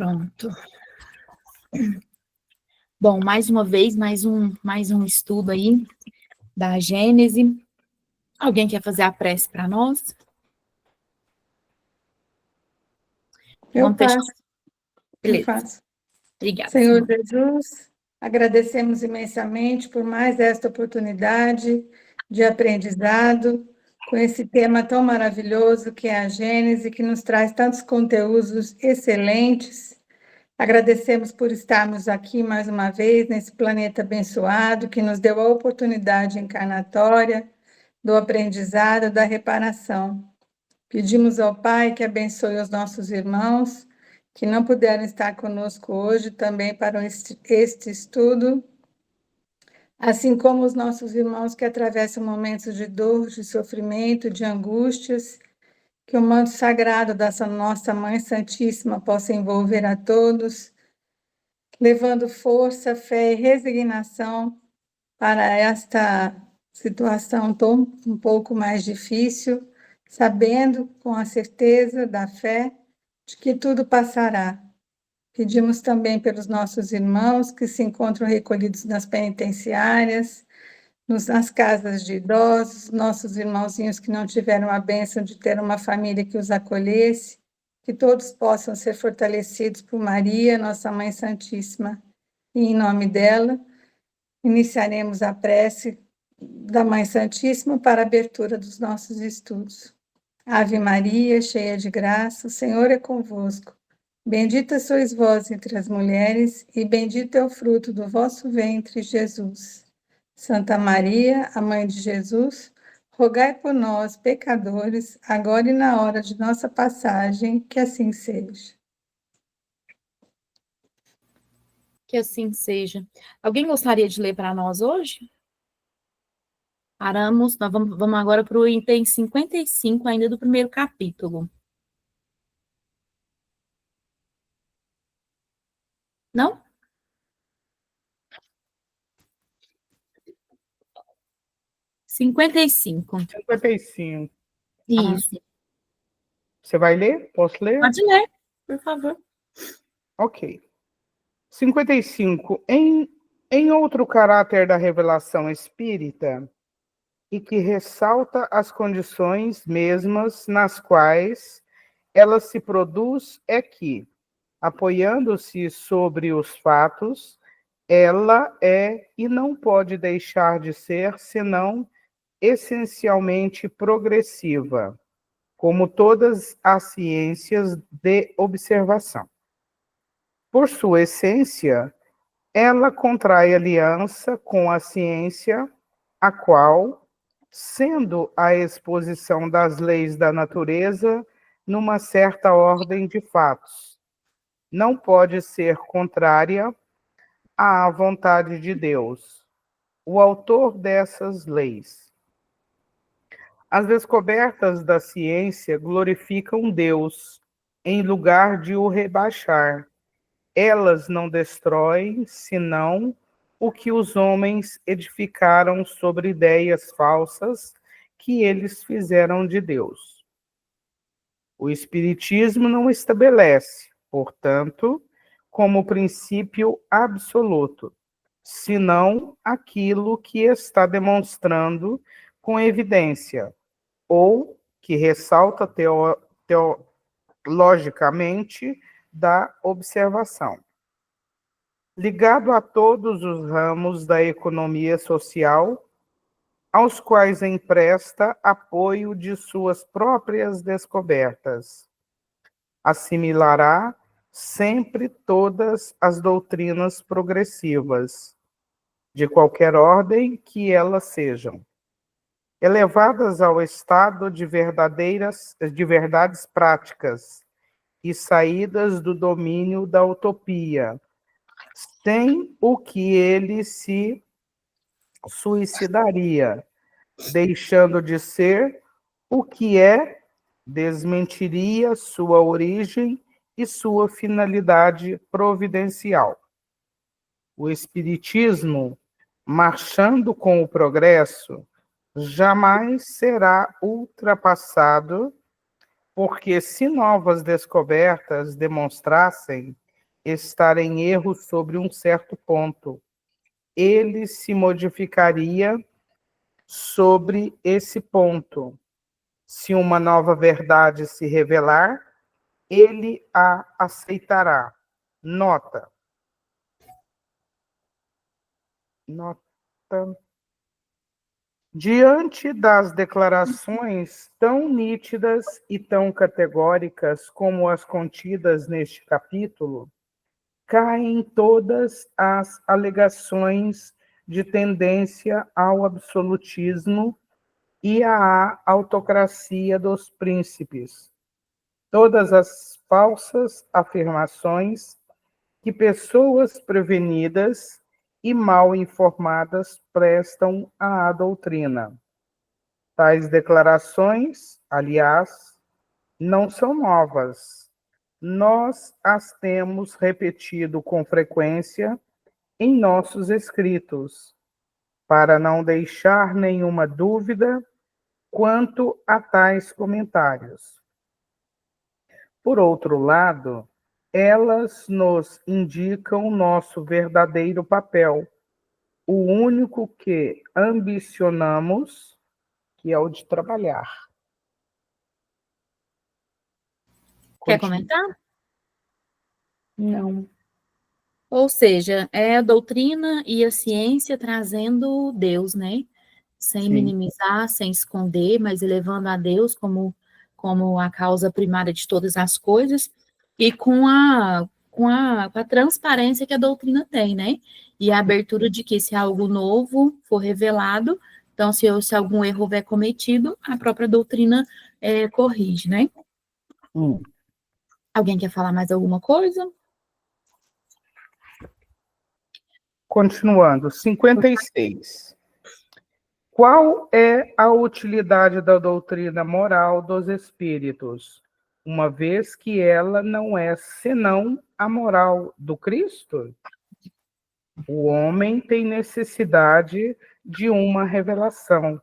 Pronto. Bom, mais uma vez, mais um estudo aí da Gênese. Alguém quer fazer a prece para nós? Eu faço. Beleza. Eu faço. Obrigada, Senhor senhora. Jesus, agradecemos imensamente por mais esta oportunidade de aprendizado com esse tema tão maravilhoso que é a Gênese, que nos traz tantos conteúdos excelentes. Agradecemos por estarmos aqui mais uma vez nesse planeta abençoado que nos deu a oportunidade encarnatória do aprendizado, da reparação. Pedimos ao Pai que abençoe os nossos irmãos que não puderam estar conosco hoje também para este estudo, assim como os nossos irmãos que atravessam momentos de dor, de sofrimento, de angústias, que o manto sagrado dessa nossa Mãe Santíssima possa envolver a todos, levando força, fé e resignação para esta situação tão um pouco mais difícil, sabendo com a certeza da fé de que tudo passará. Pedimos também pelos nossos irmãos que se encontram recolhidos nas penitenciárias, nas casas de idosos, nossos irmãozinhos que não tiveram a bênção de ter uma família que os acolhesse, que todos possam ser fortalecidos por Maria, nossa Mãe Santíssima. E em nome dela, iniciaremos a prece da Mãe Santíssima para a abertura dos nossos estudos. Ave Maria, cheia de graça, o Senhor é convosco. Bendita sois vós entre as mulheres, e bendito é o fruto do vosso ventre, Jesus. Santa Maria, a Mãe de Jesus, rogai por nós, pecadores, agora e na hora de nossa passagem, que assim seja. Que assim seja. Alguém gostaria de ler para nós hoje? Paramos, nós vamos agora para o item 55, ainda do primeiro capítulo. Não? Cinquenta e cinco. 55. Isso. Você vai ler? Posso ler? Pode ler, por favor. Ok. 55. Em outro caráter da revelação espírita, e que ressalta as condições mesmas nas quais ela se produz, é que, apoiando-se sobre os fatos, ela é e não pode deixar de ser, senão essencialmente progressiva, como todas as ciências de observação. Por sua essência, ela contrai aliança com a ciência, a qual, sendo a exposição das leis da natureza numa certa ordem de fatos, não pode ser contrária à vontade de Deus, o autor dessas leis. As descobertas da ciência glorificam Deus, em lugar de o rebaixar. Elas não destroem, senão o que os homens edificaram sobre ideias falsas que eles fizeram de Deus. O Espiritismo não estabelece, portanto, como princípio absoluto, senão aquilo que está demonstrando com evidência, ou que ressalta teologicamente da observação. Ligado a todos os ramos da economia social, aos quais empresta apoio de suas próprias descobertas. Assimilará sempre todas as doutrinas progressivas, de qualquer ordem que elas sejam, elevadas ao estado de verdades práticas e saídas do domínio da utopia, sem o que ele se suicidaria, deixando de ser o que é, desmentiria sua origem e sua finalidade providencial. O Espiritismo, marchando com o progresso, jamais será ultrapassado, porque se novas descobertas demonstrassem estar em erro sobre um certo ponto. Ele se modificaria sobre esse ponto. Se uma nova verdade se revelar, ele a aceitará. Nota. Nota. Diante das declarações tão nítidas e tão categóricas como as contidas neste capítulo, caem todas as alegações de tendência ao absolutismo e à autocracia dos príncipes, todas as falsas afirmações que pessoas prevenidas e mal informadas prestam à doutrina. Tais declarações, aliás, não são novas. Nós as temos repetido com frequência em nossos escritos, para não deixar nenhuma dúvida quanto a tais comentários. Por outro lado, elas nos indicam nosso verdadeiro papel, o único que ambicionamos, que é o de trabalhar. Quer Continue. comentar? Não. Ou seja, é a doutrina e a ciência trazendo Deus, né? Sem Sim. minimizar, sem esconder, mas elevando a Deus como a causa primária de todas as coisas, e com a transparência que a doutrina tem, né? E a abertura de que se algo novo for revelado, então se algum erro houver cometido, a própria doutrina corrige, né? Alguém quer falar mais alguma coisa? Continuando, 56. Qual é a utilidade da doutrina moral dos espíritos, uma vez que ela não é senão a moral do Cristo? O homem tem necessidade de uma revelação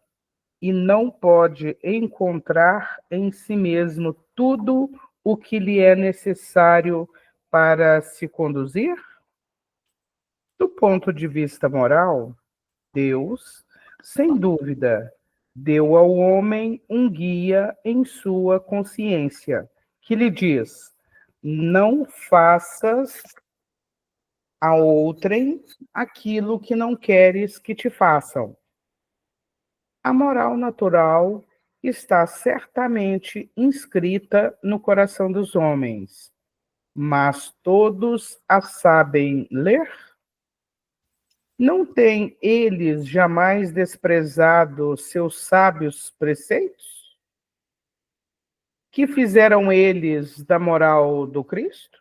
e não pode encontrar em si mesmo tudo o que lhe é necessário para se conduzir? Do ponto de vista moral, Deus, sem dúvida, deu ao homem um guia em sua consciência, que lhe diz: não faças a outrem aquilo que não queres que te façam. A moral natural está certamente inscrita no coração dos homens, mas todos a sabem ler? Não têm eles jamais desprezado seus sábios preceitos? Que fizeram eles da moral do Cristo?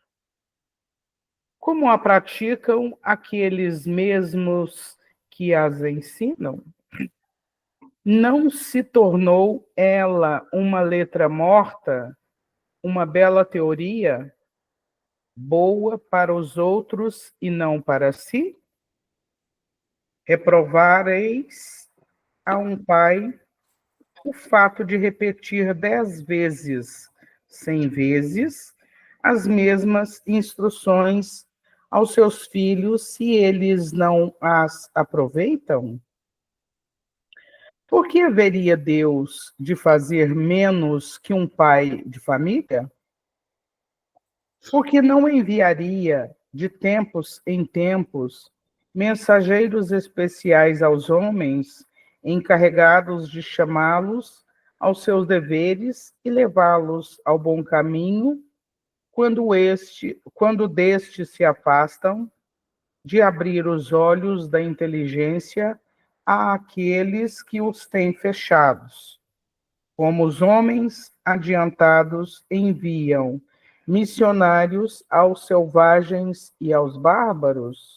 Como a praticam aqueles mesmos que as ensinam? Não se tornou ela uma letra morta, uma bela teoria, boa para os outros e não para si? Reprovareis a um pai o fato de repetir 10 vezes, 100 vezes, as mesmas instruções aos seus filhos, se eles não as aproveitam? Por que haveria Deus de fazer menos que um pai de família? Porque não enviaria, de tempos em tempos, mensageiros especiais aos homens, encarregados de chamá-los aos seus deveres e levá-los ao bom caminho, quando deste se afastam, de abrir os olhos da inteligência àqueles que os têm fechados. Como os homens adiantados enviam missionários aos selvagens e aos bárbaros,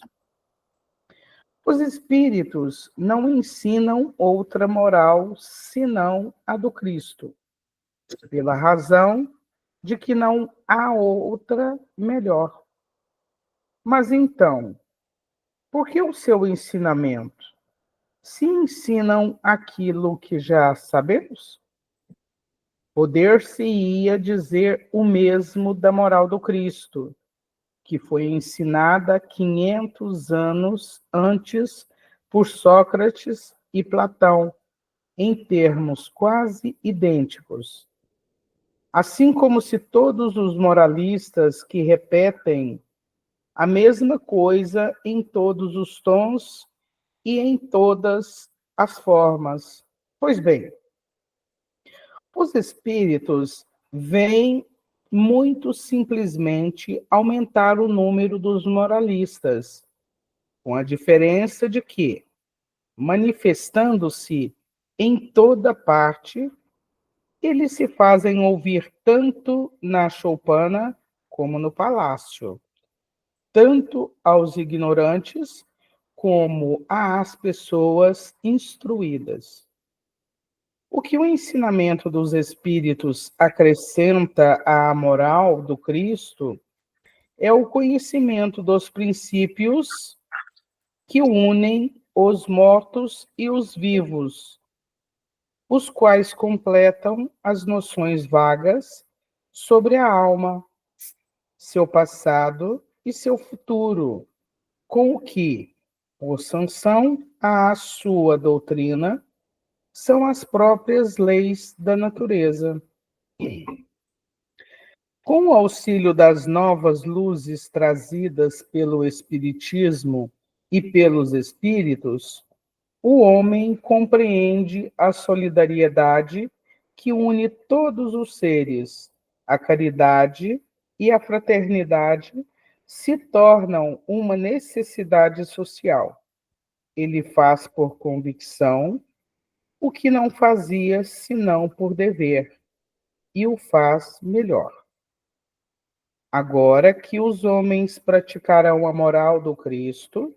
os espíritos não ensinam outra moral senão a do Cristo, pela razão de que não há outra melhor. Mas então, por que o seu ensinamento? Se ensinam aquilo que já sabemos? Poder-se-ia dizer o mesmo da moral do Cristo, que foi ensinada 500 anos antes por Sócrates e Platão, em termos quase idênticos. Assim como se todos os moralistas que repetem a mesma coisa em todos os tons e em todas as formas. Pois bem, os espíritos vêm muito simplesmente aumentar o número dos moralistas, com a diferença de que, manifestando-se em toda parte, eles se fazem ouvir tanto na choupana como no palácio, tanto aos ignorantes como às pessoas instruídas. O que o ensinamento dos espíritos acrescenta à moral do Cristo é o conhecimento dos princípios que unem os mortos e os vivos, os quais completam as noções vagas sobre a alma, seu passado e seu futuro, com o que, por sanção à sua doutrina, são as próprias leis da natureza. Com o auxílio das novas luzes trazidas pelo Espiritismo e pelos espíritos, o homem compreende a solidariedade que une todos os seres, a caridade e a fraternidade se tornam uma necessidade social. Ele faz por convicção o que não fazia senão por dever, e o faz melhor. Agora que os homens praticarão a moral do Cristo,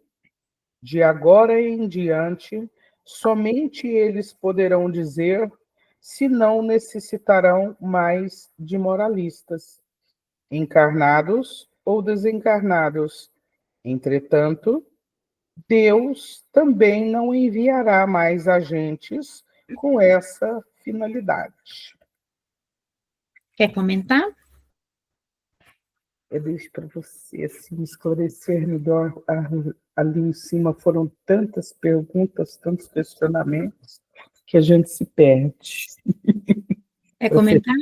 de agora em diante, somente eles poderão dizer se não necessitarão mais de moralistas, encarnados ou desencarnados. Entretanto, Deus também não enviará mais agentes com essa finalidade. Quer comentar? Eu deixo para você assim, esclarecer melhor. Ali em cima foram tantas perguntas, tantos questionamentos, que a gente se perde. Quer comentar?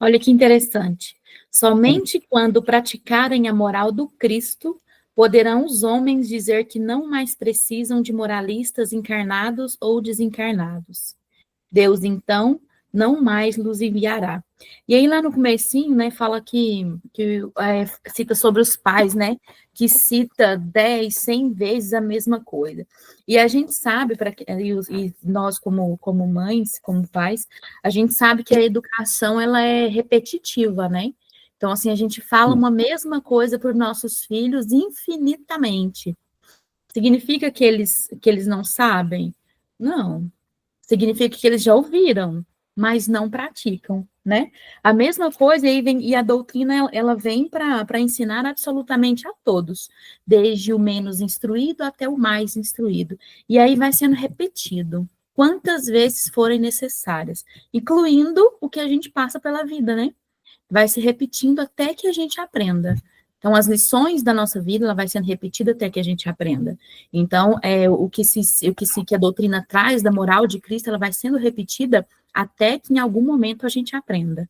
Olha que interessante. Somente quando praticarem a moral do Cristo, poderão os homens dizer que não mais precisam de moralistas encarnados ou desencarnados. Deus, então, não mais los enviará. E aí, lá no comecinho, né, fala cita sobre os pais, né, que cita 10, 100 vezes a mesma coisa. E a gente sabe, e nós como mães, como pais, a gente sabe que a educação, ela é repetitiva, né? Então, assim, a gente fala uma mesma coisa para os nossos filhos infinitamente. Significa que eles não sabem? Não. Significa que eles já ouviram, mas não praticam, né? A mesma coisa, e a doutrina, ela vem para ensinar absolutamente a todos, desde o menos instruído até o mais instruído. E aí vai sendo repetido, quantas vezes forem necessárias, incluindo o que a gente passa pela vida, né? Vai se repetindo até que a gente aprenda. Então, as lições da nossa vida, ela vai sendo repetida até que a gente aprenda. Então, que a doutrina traz da moral de Cristo, ela vai sendo repetida até que em algum momento a gente aprenda.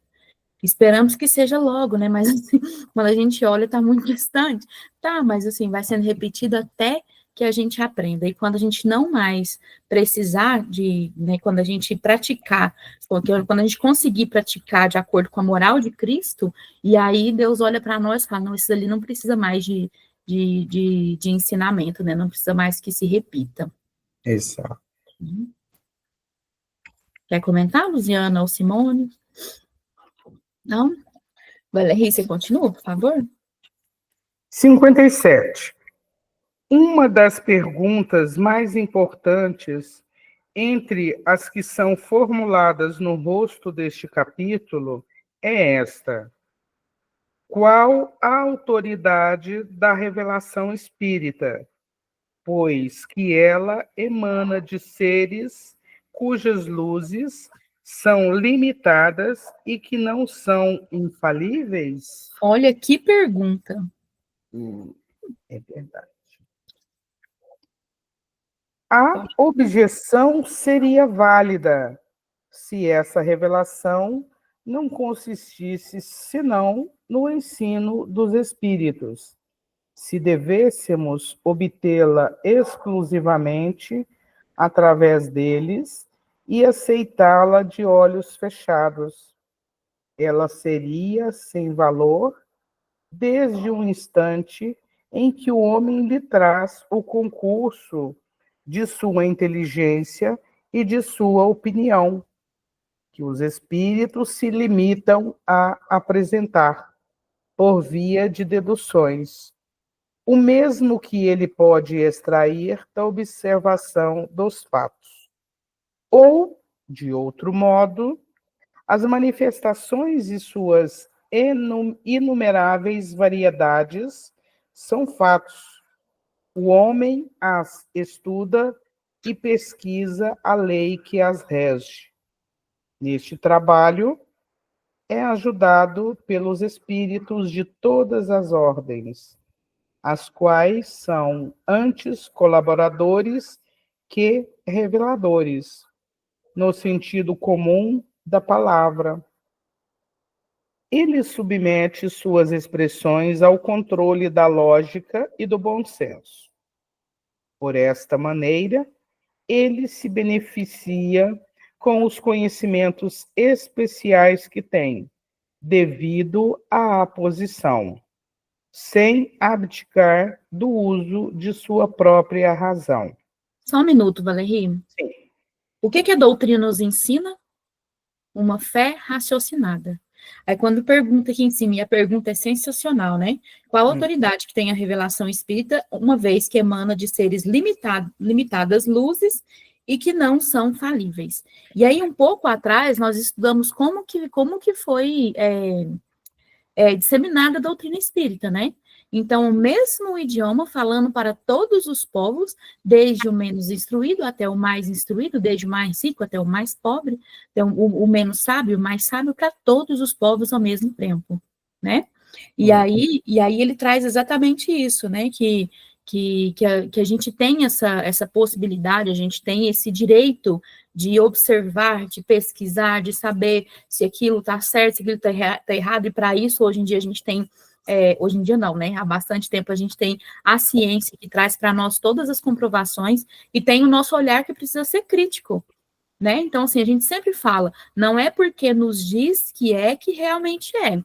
Esperamos que seja logo, né? Mas assim, quando a gente olha, está muito distante. Tá, mas assim, vai sendo repetido até que a gente aprenda. E quando a gente não mais precisar né, quando a gente praticar, quando a gente conseguir praticar de acordo com a moral de Cristo, e aí Deus olha para nós e fala, não, isso ali não precisa mais de ensinamento, né? Não precisa mais que se repita. Exato. Quer comentar, Luziana ou Simone? Não? Valéria, você continua, por favor? 57. Uma das perguntas mais importantes entre as que são formuladas no rosto deste capítulo é esta: qual a autoridade da revelação espírita? pois que ela emana de seres cujas luzes são limitadas e que não são infalíveis? Olha que pergunta. É verdade. A objeção seria válida se essa revelação não consistisse senão no ensino dos espíritos. Se devêssemos obtê-la exclusivamente através deles e aceitá-la de olhos fechados, ela seria sem valor desde o instante em que o homem lhe traz o concurso de sua inteligência e de sua opinião, que os espíritos se limitam a apresentar, por via de deduções, o mesmo que ele pode extrair da observação dos fatos. Ou, de outro modo, as manifestações e suas inumeráveis variedades são fatos. O homem as estuda e pesquisa a lei que as rege. Neste trabalho, é ajudado pelos espíritos de todas as ordens, as quais são antes colaboradores que reveladores, no sentido comum da palavra. Ele submete suas expressões ao controle da lógica e do bom senso. Por esta maneira, ele se beneficia com os conhecimentos especiais que tem, devido à posição, sem abdicar do uso de sua própria razão. Só um minuto, Valérie. Sim. O que a doutrina nos ensina? Uma fé raciocinada. Aí quando pergunta aqui em cima, e a pergunta é sensacional, né? Qual a autoridade que tem a revelação espírita, uma vez que emana de seres limitadas luzes e que não são falíveis? E aí, um pouco atrás, nós estudamos como que foi disseminada a doutrina espírita, né? Então, o mesmo idioma falando para todos os povos, desde o menos instruído até o mais instruído, desde o mais rico até o mais pobre, então, o menos sábio, o mais sábio, para todos os povos ao mesmo tempo, né? E aí ele traz exatamente isso, né? Que a gente tem essa possibilidade, a gente tem esse direito de observar, de pesquisar, de saber se aquilo está certo, se aquilo está errado, e para isso, hoje em dia, a gente tem, hoje em dia não, né? Há bastante tempo a gente tem a ciência que traz para nós todas as comprovações e tem o nosso olhar que precisa ser crítico, né? Então, assim, a gente sempre fala, não é porque nos diz que realmente é.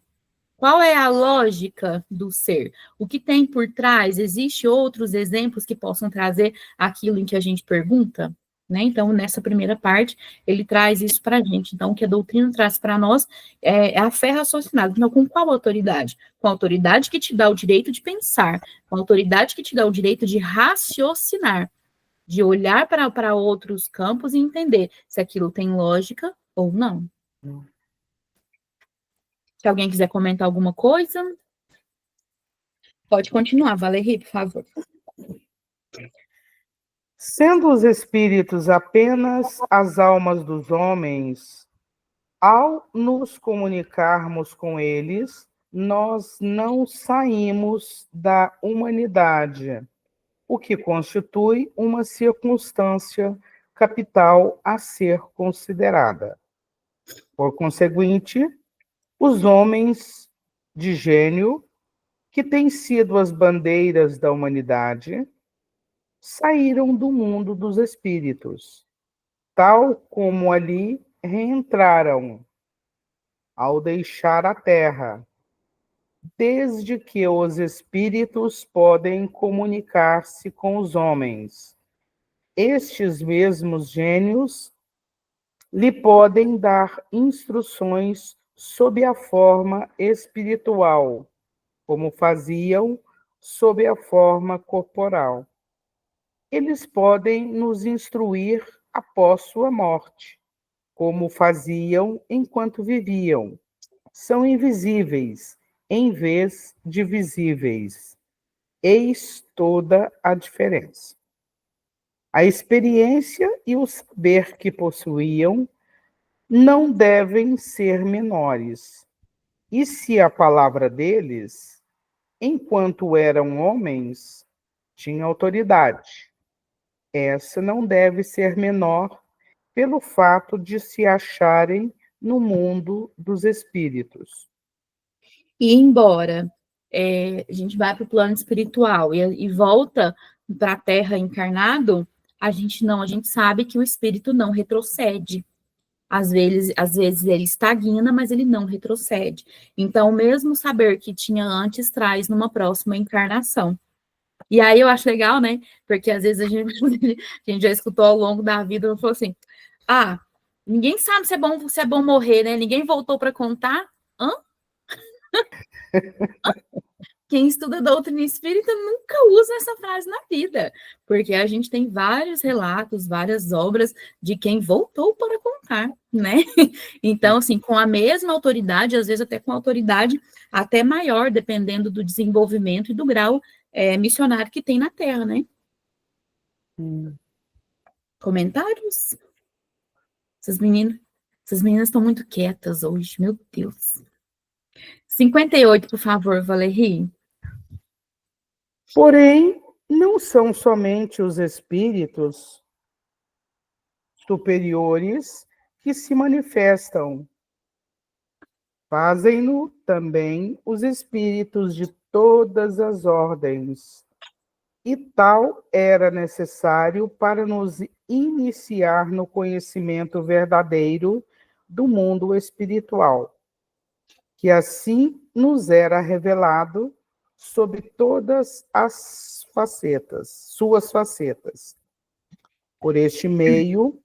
Qual é a lógica do ser? O que tem por trás? Existem outros exemplos que possam trazer aquilo em que a gente pergunta? Né? Então, nessa primeira parte, ele traz isso para a gente. Então, o que a doutrina traz para nós é a fé raciocinada. Então, com qual autoridade? Com a autoridade que te dá o direito de pensar, com a autoridade que te dá o direito de raciocinar, de olhar para outros campos e entender se aquilo tem lógica ou não. Se alguém quiser comentar alguma coisa, pode continuar, Valérie, por favor. Sendo os espíritos apenas as almas dos homens, ao nos comunicarmos com eles, nós não saímos da humanidade, o que constitui uma circunstância capital a ser considerada. Por conseguinte, os homens de gênio, que têm sido as bandeiras da humanidade, saíram do mundo dos espíritos, tal como ali reentraram ao deixar a terra, desde que os espíritos podem comunicar-se com os homens. Estes mesmos gênios lhe podem dar instruções sob a forma espiritual, como faziam sob a forma corporal. Eles podem nos instruir após sua morte, como faziam enquanto viviam. São invisíveis em vez de visíveis. Eis toda a diferença. A experiência e o saber que possuíam não devem ser menores. E se a palavra deles, enquanto eram homens, tinha autoridade, essa não deve ser menor pelo fato de se acharem no mundo dos espíritos. E embora a gente vai para o plano espiritual e volta para a Terra encarnado, a gente sabe que o espírito não retrocede. Às vezes ele estagna, mas ele não retrocede. Então, o mesmo saber que tinha antes traz numa próxima encarnação. E aí eu acho legal, né? Porque às vezes a gente já escutou ao longo da vida, falou assim: ah, ninguém sabe se é bom morrer, né? Ninguém voltou para contar. Hã? Quem estuda doutrina espírita nunca usa essa frase na vida, porque a gente tem vários relatos, várias obras de quem voltou para contar, né? Então, assim, com a mesma autoridade, às vezes até com autoridade até maior, dependendo do desenvolvimento e do grau missionário que tem na Terra, né? Comentários? Essas meninas estão muito quietas hoje, meu Deus. 58, por favor, Valerie. Porém, não são somente os espíritos superiores que se manifestam. Fazem-no também os espíritos de todas as ordens. E tal era necessário para nos iniciar no conhecimento verdadeiro do mundo espiritual, que assim nos era revelado sob todas as suas facetas. Por este meio,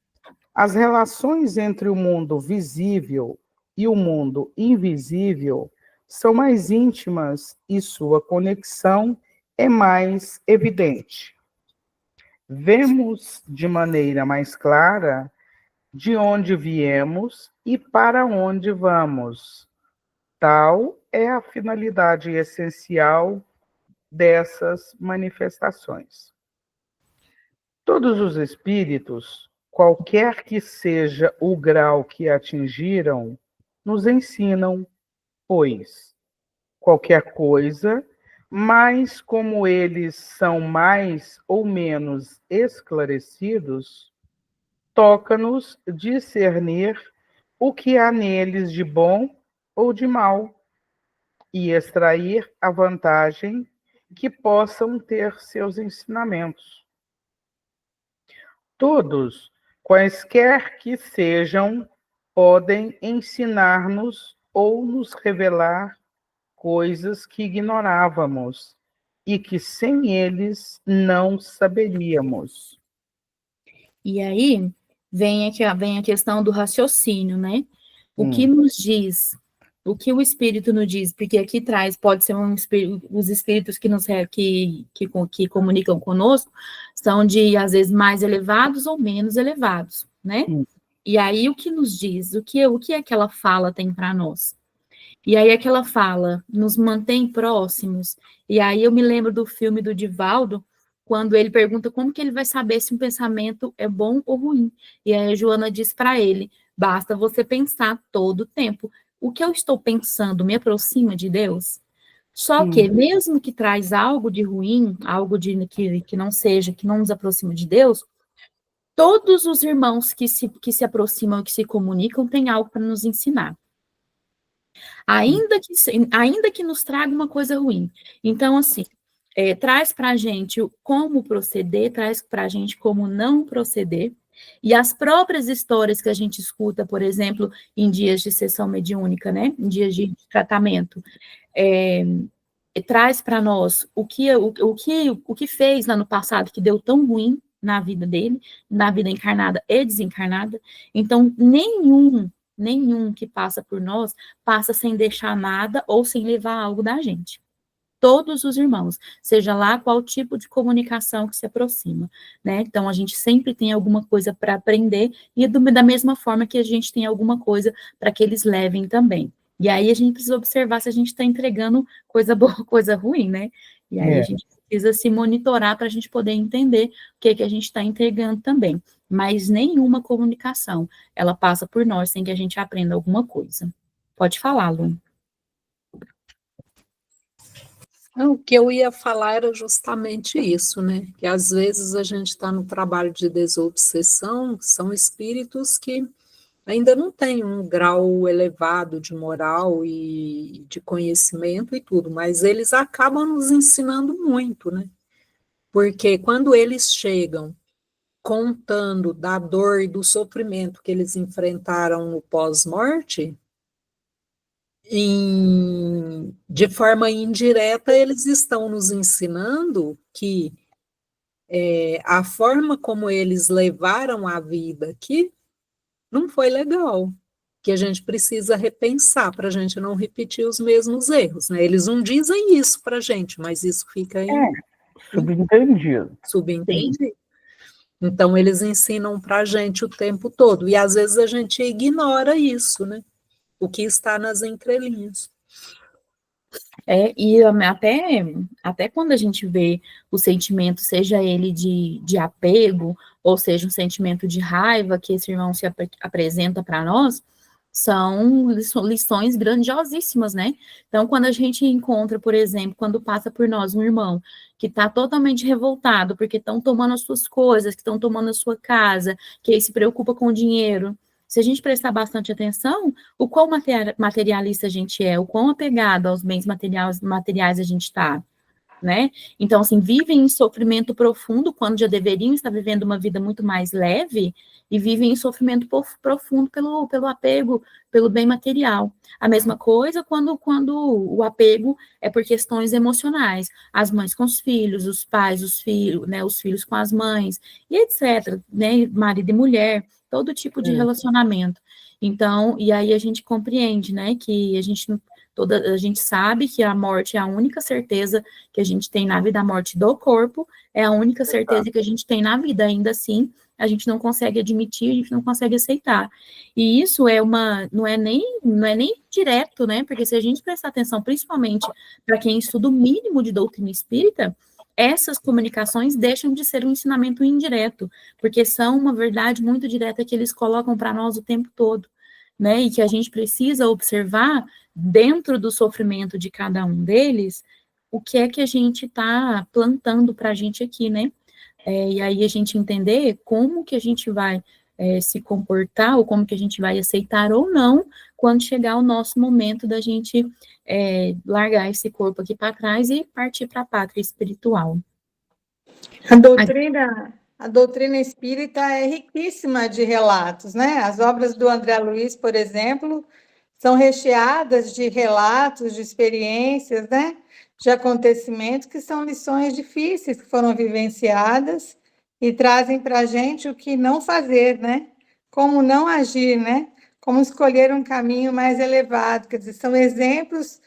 as relações entre o mundo visível e o mundo invisível são mais íntimas e sua conexão é mais evidente. Vemos de maneira mais clara de onde viemos e para onde vamos. Tal é a finalidade essencial dessas manifestações. Todos os espíritos, qualquer que seja o grau que atingiram, nos ensinam, pois, qualquer coisa, mas como eles são mais ou menos esclarecidos, toca-nos discernir o que há neles de bom ou de mal e extrair a vantagem que possam ter seus ensinamentos. Todos, quaisquer que sejam, podem ensinar-nos ou nos revelar coisas que ignorávamos e que sem eles não saberíamos. E aí vem a questão do raciocínio, né? O que nos diz, o que o espírito nos diz, porque aqui traz, pode ser os espíritos que comunicam conosco, são de, às vezes, mais elevados ou menos elevados, né? E aí o que nos diz, o que aquela fala tem para nós? E aí aquela fala nos mantém próximos, e aí eu me lembro do filme do Divaldo, quando ele pergunta como que ele vai saber se um pensamento é bom ou ruim. E aí a Joana diz para ele, basta você pensar todo o tempo. O que eu estou pensando me aproxima de Deus? Só que, mesmo que traz algo de ruim, algo que não seja, que não nos aproxima de Deus, todos os irmãos que se aproximam, que se comunicam, têm algo para nos ensinar. Ainda que nos traga uma coisa ruim. Então, assim, traz para a gente como proceder, traz para a gente como não proceder, e as próprias histórias que a gente escuta, por exemplo, em dias de sessão mediúnica, né, em dias de tratamento, traz para nós o que fez lá no passado que deu tão ruim na vida dele, na vida encarnada e desencarnada. Então, nenhum que passa por nós passa sem deixar nada ou sem levar algo da gente. Todos os irmãos, seja lá qual tipo de comunicação que se aproxima, né? Então, a gente sempre tem alguma coisa para aprender e da mesma forma que a gente tem alguma coisa para que eles levem também. E aí a gente precisa observar se a gente está entregando coisa boa ou coisa ruim, né? E aí a gente precisa se monitorar para a gente poder entender o que a gente está entregando também. Mas nenhuma comunicação, ela passa por nós sem que a gente aprenda alguma coisa. Pode falar, Lu. O que eu ia falar era justamente isso, né? Que às vezes a gente está no trabalho de desobsessão, são espíritos que ainda não têm um grau elevado de moral e de conhecimento e tudo, mas eles acabam nos ensinando muito, né? Porque quando eles chegam contando da dor e do sofrimento que eles enfrentaram no pós-morte, de forma indireta, eles estão nos ensinando que a forma como eles levaram a vida aqui não foi legal, que a gente precisa repensar para a gente não repetir os mesmos erros, né? Eles não dizem isso para a gente, mas isso fica subentendido. Subentendido. Então, eles ensinam para a gente o tempo todo, e às vezes a gente ignora isso, né? O que está nas entrelinhas. E até quando a gente vê o sentimento, seja ele de apego, ou seja, um sentimento de raiva que esse irmão se apresenta para nós, são lições grandiosíssimas, né? Então, quando a gente encontra, por exemplo, quando passa por nós um irmão que está totalmente revoltado porque estão tomando as suas coisas, que estão tomando a sua casa, que aí se preocupa com o dinheiro, se a gente prestar bastante atenção, o quão materialista a gente é, o quão apegado aos bens materiais a gente está, né? Então, assim, vivem em sofrimento profundo quando já deveriam estar vivendo uma vida muito mais leve e vivem em sofrimento profundo pelo apego, pelo bem material. A mesma coisa quando o apego é por questões emocionais, as mães com os filhos, os pais, os filhos, né, os filhos com as mães, e etc., né, marido e mulher, todo tipo de relacionamento. Então, e aí a gente compreende, né, que a gente sabe que a morte é a única certeza que a gente tem na vida, a morte do corpo é a única certeza que a gente tem na vida, ainda assim, a gente não consegue admitir, a gente não consegue aceitar. E isso não é nem direto, né, porque se a gente prestar atenção, principalmente para quem estuda o mínimo de doutrina espírita, essas comunicações deixam de ser um ensinamento indireto, porque são uma verdade muito direta que eles colocam para nós o tempo todo, né, e que a gente precisa observar dentro do sofrimento de cada um deles, o que é que a gente está plantando para a gente aqui, né? E aí a gente entender como que a gente vai se comportar, ou como que a gente vai aceitar ou não, quando chegar o nosso momento da gente largar esse corpo aqui para trás e partir para a pátria espiritual. A doutrina espírita é riquíssima de relatos, né? As obras do André Luiz, por exemplo, são recheadas de relatos, de experiências, né? De acontecimentos que são lições difíceis que foram vivenciadas e trazem para a gente o que não fazer, né? Como não agir, né? Como escolher um caminho mais elevado. Quer dizer, são exemplos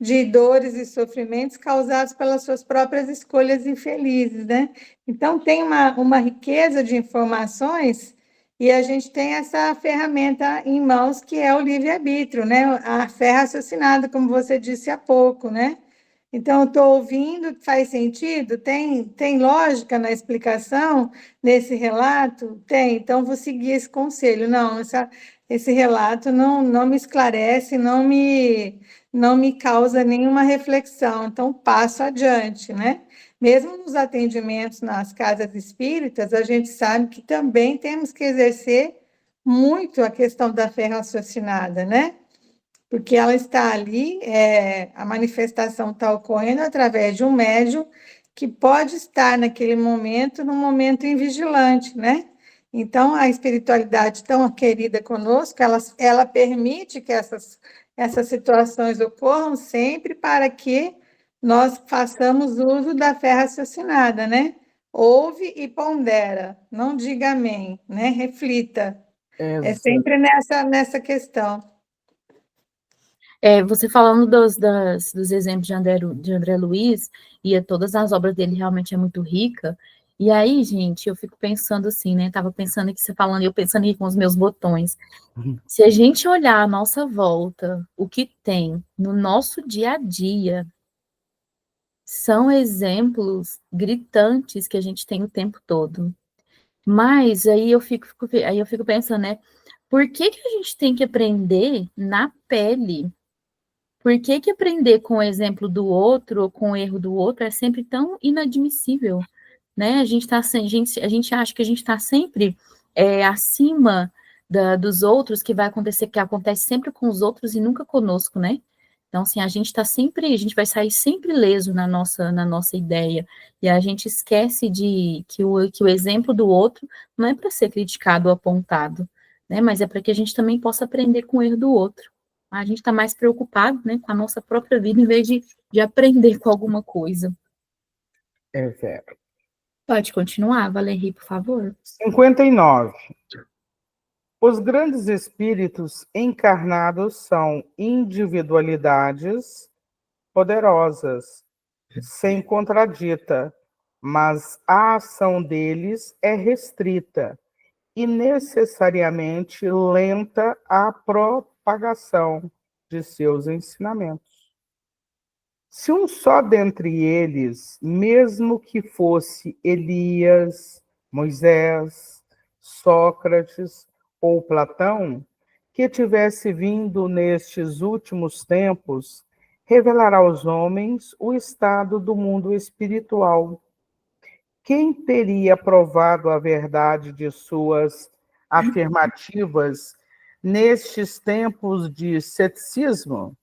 de dores e sofrimentos causados pelas suas próprias escolhas infelizes, né? Então, tem uma riqueza de informações e a gente tem essa ferramenta em mãos que é o livre-arbítrio, né? A fé raciocinada, como você disse há pouco, né? Então, eu estou ouvindo, faz sentido? Tem lógica na explicação nesse relato? Tem, então vou seguir esse conselho. Não, esse relato não me esclarece, não me causa nenhuma reflexão, então passo adiante, né? Mesmo nos atendimentos nas casas espíritas, a gente sabe que também temos que exercer muito a questão da fé raciocinada, né? Porque ela está ali, a manifestação está ocorrendo através de um médium que pode estar naquele momento, num momento invigilante, né? Então, a espiritualidade tão querida conosco, ela permite que essas situações ocorram sempre para que nós façamos uso da fé raciocinada, né? Ouve e pondera, não diga amém, né? Reflita. É sempre nessa questão. Você falando dos exemplos de André Luiz, e todas as obras dele realmente é muito rica, e aí, gente, eu fico pensando assim, né, tava pensando aqui, você falando, e eu pensando aqui com os meus botões, se a gente olhar à nossa volta, o que tem no nosso dia a dia, são exemplos gritantes que a gente tem o tempo todo. Mas aí eu fico pensando, né? Por que que a gente tem que aprender na pele? Por que que aprender com o exemplo do outro ou com o erro do outro é sempre tão inadmissível, né? A gente acha que a gente está sempre acima dos outros, que acontece sempre com os outros e nunca conosco, né? Então, assim, a gente vai sair sempre ileso na nossa ideia, e a gente esquece que o exemplo do outro não é para ser criticado ou apontado, né? Mas é para que a gente também possa aprender com o erro do outro. A gente está mais preocupado, né, com a nossa própria vida, em vez de aprender com alguma coisa. É zero. Pode continuar, Valerie, por favor. 59. Os grandes espíritos encarnados são individualidades poderosas, sem contradita, mas a ação deles é restrita e necessariamente lenta à propagação de seus ensinamentos. Se um só dentre eles, mesmo que fosse Elias, Moisés, Sócrates ou Platão, que tivesse vindo nestes últimos tempos, revelar aos homens o estado do mundo espiritual. Quem teria provado a verdade de suas afirmativas nestes tempos de ceticismo?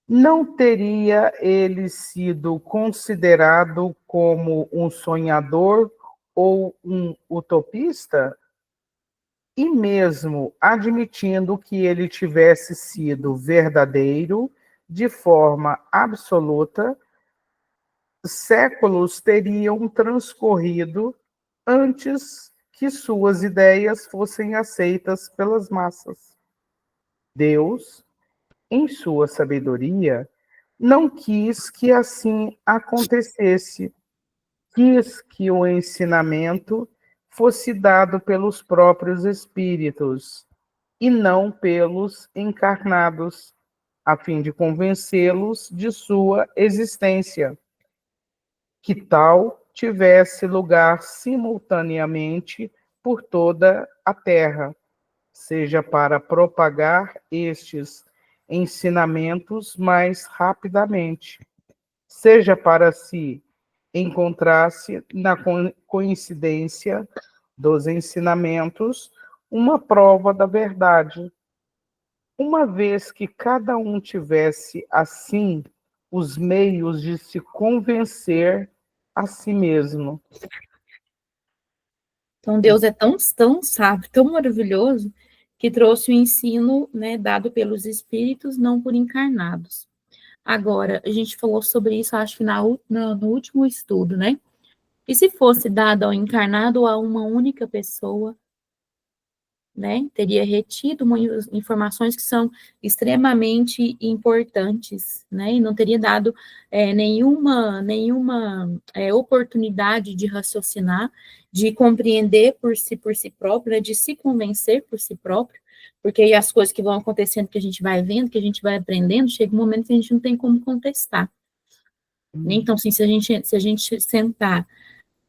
Não teria ele sido considerado como um sonhador ou um utopista? E mesmo admitindo que ele tivesse sido verdadeiro de forma absoluta, séculos teriam transcorrido antes que suas ideias fossem aceitas pelas massas. Deus, em sua sabedoria, não quis que assim acontecesse, quis que o ensinamento fosse dado pelos próprios espíritos e não pelos encarnados, a fim de convencê-los de sua existência, que tal tivesse lugar simultaneamente por toda a terra, seja para propagar estes ensinamentos mais rapidamente, seja para se encontrasse na coincidência dos ensinamentos uma prova da verdade, uma vez que cada um tivesse, assim, os meios de se convencer a si mesmo. Então, Deus é tão sábio, tão maravilhoso, que trouxe o ensino, né, dado pelos espíritos, não por encarnados. Agora, a gente falou sobre isso, acho que no último estudo, né? E se fosse dado ao encarnado ou a uma única pessoa, né? Teria retido informações que são extremamente importantes, né? E não teria dado nenhuma oportunidade de raciocinar, de compreender por si próprio, né? De se convencer por si próprio, porque aí as coisas que vão acontecendo, que a gente vai vendo, que a gente vai aprendendo, chega um momento que a gente não tem como contestar. Então, assim, se a gente sentar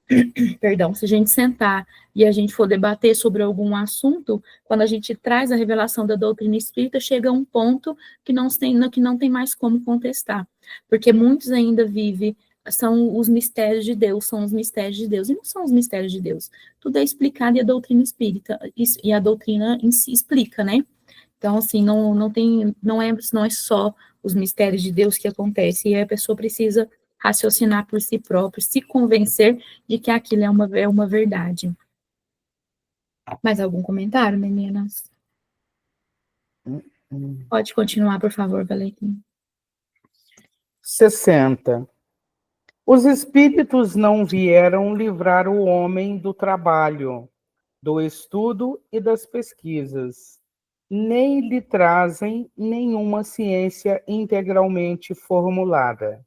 se a gente sentar e a gente for debater sobre algum assunto, quando a gente traz a revelação da doutrina espírita, chega a um ponto que não tem mais como contestar, porque muitos ainda vivem, são os mistérios de Deus, são os mistérios de Deus, e não são os mistérios de Deus, tudo é explicado e a doutrina espírita, e a doutrina em si explica, né? Então, assim, não é só os mistérios de Deus que acontecem, e a pessoa precisa raciocinar por si próprio, se convencer de que aquilo é uma verdade. Mais algum comentário, meninas? Pode continuar, por favor, Valentim. 60. Os espíritos não vieram livrar o homem do trabalho, do estudo e das pesquisas, nem lhe trazem nenhuma ciência integralmente formulada.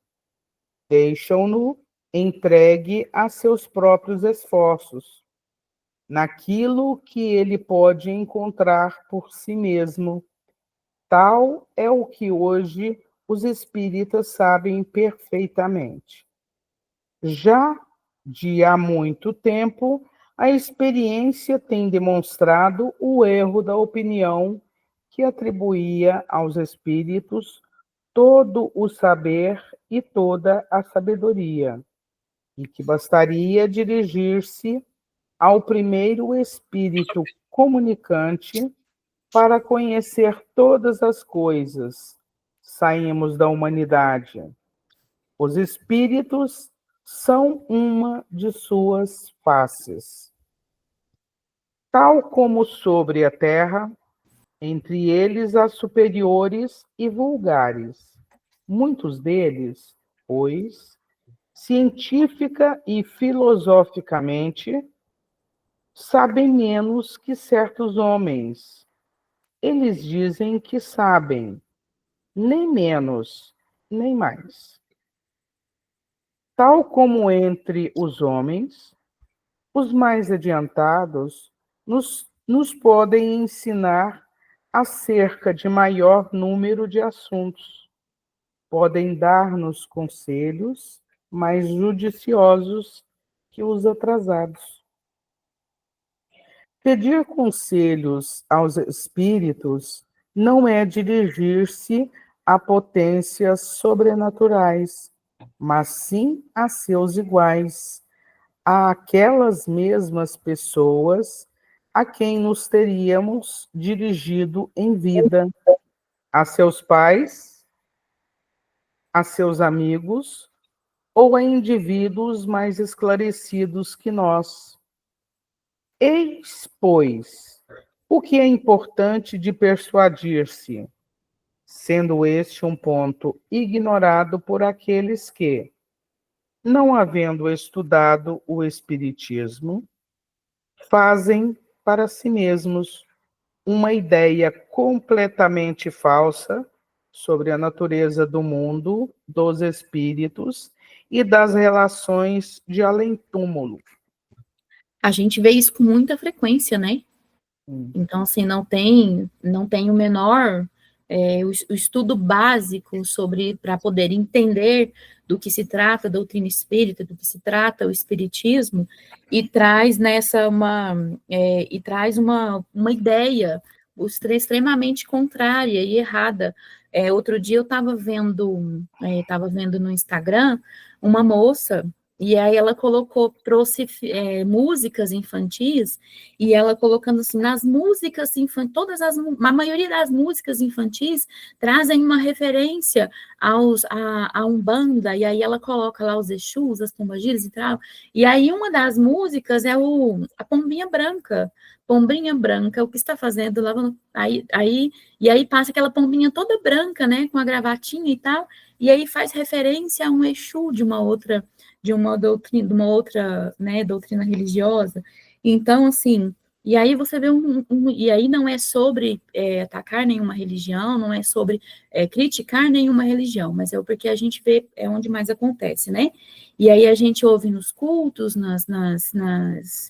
Deixam-no entregue a seus próprios esforços, naquilo que ele pode encontrar por si mesmo. Tal é o que hoje os espíritas sabem perfeitamente. Já de há muito tempo, a experiência tem demonstrado o erro da opinião que atribuía aos espíritos todo o saber e toda a sabedoria, e que bastaria dirigir-se ao primeiro espírito comunicante para conhecer todas as coisas. Saímos da humanidade. Os espíritos são uma de suas faces. Tal como sobre a terra, entre eles há superiores e vulgares. Muitos deles, pois, científica e filosoficamente, sabem menos que certos homens. Eles dizem que sabem, nem menos, nem mais. Tal como entre os homens, os mais adiantados nos podem ensinar acerca de maior número de assuntos. Podem dar-nos conselhos mais judiciosos que os atrasados. Pedir conselhos aos espíritos não é dirigir-se a potências sobrenaturais, mas sim a seus iguais, àquelas mesmas pessoas a quem nos teríamos dirigido em vida, a seus pais, a seus amigos ou a indivíduos mais esclarecidos que nós. Eis, pois, o que é importante de persuadir-se, sendo este um ponto ignorado por aqueles que, não havendo estudado o Espiritismo, fazem para si mesmos uma ideia completamente falsa sobre a natureza do mundo, dos espíritos e das relações de além-túmulo. A gente vê isso com muita frequência, né? Então, assim, não tem o menor, o estudo básico sobre, para poder entender do que se trata a doutrina espírita, do que se trata o espiritismo, e traz uma ideia extremamente contrária e errada. Outro dia eu estava vendo no Instagram uma moça, e aí ela trouxe músicas infantis, e ela colocando assim, nas músicas infantis, a maioria das músicas infantis trazem uma referência à Umbanda, e aí ela coloca lá os Exus, as pombagiras e tal, e aí uma das músicas é a Pombinha Branca. Pombinha branca, o que está fazendo? E aí passa aquela pombinha toda branca, né, com a gravatinha e tal, e aí faz referência a um Exu de uma outra, né, doutrina religiosa. Então, assim, e aí você vê e aí não é sobre atacar nenhuma religião, não é sobre criticar nenhuma religião, mas é porque a gente vê onde mais acontece, né? E aí a gente ouve nos cultos, nas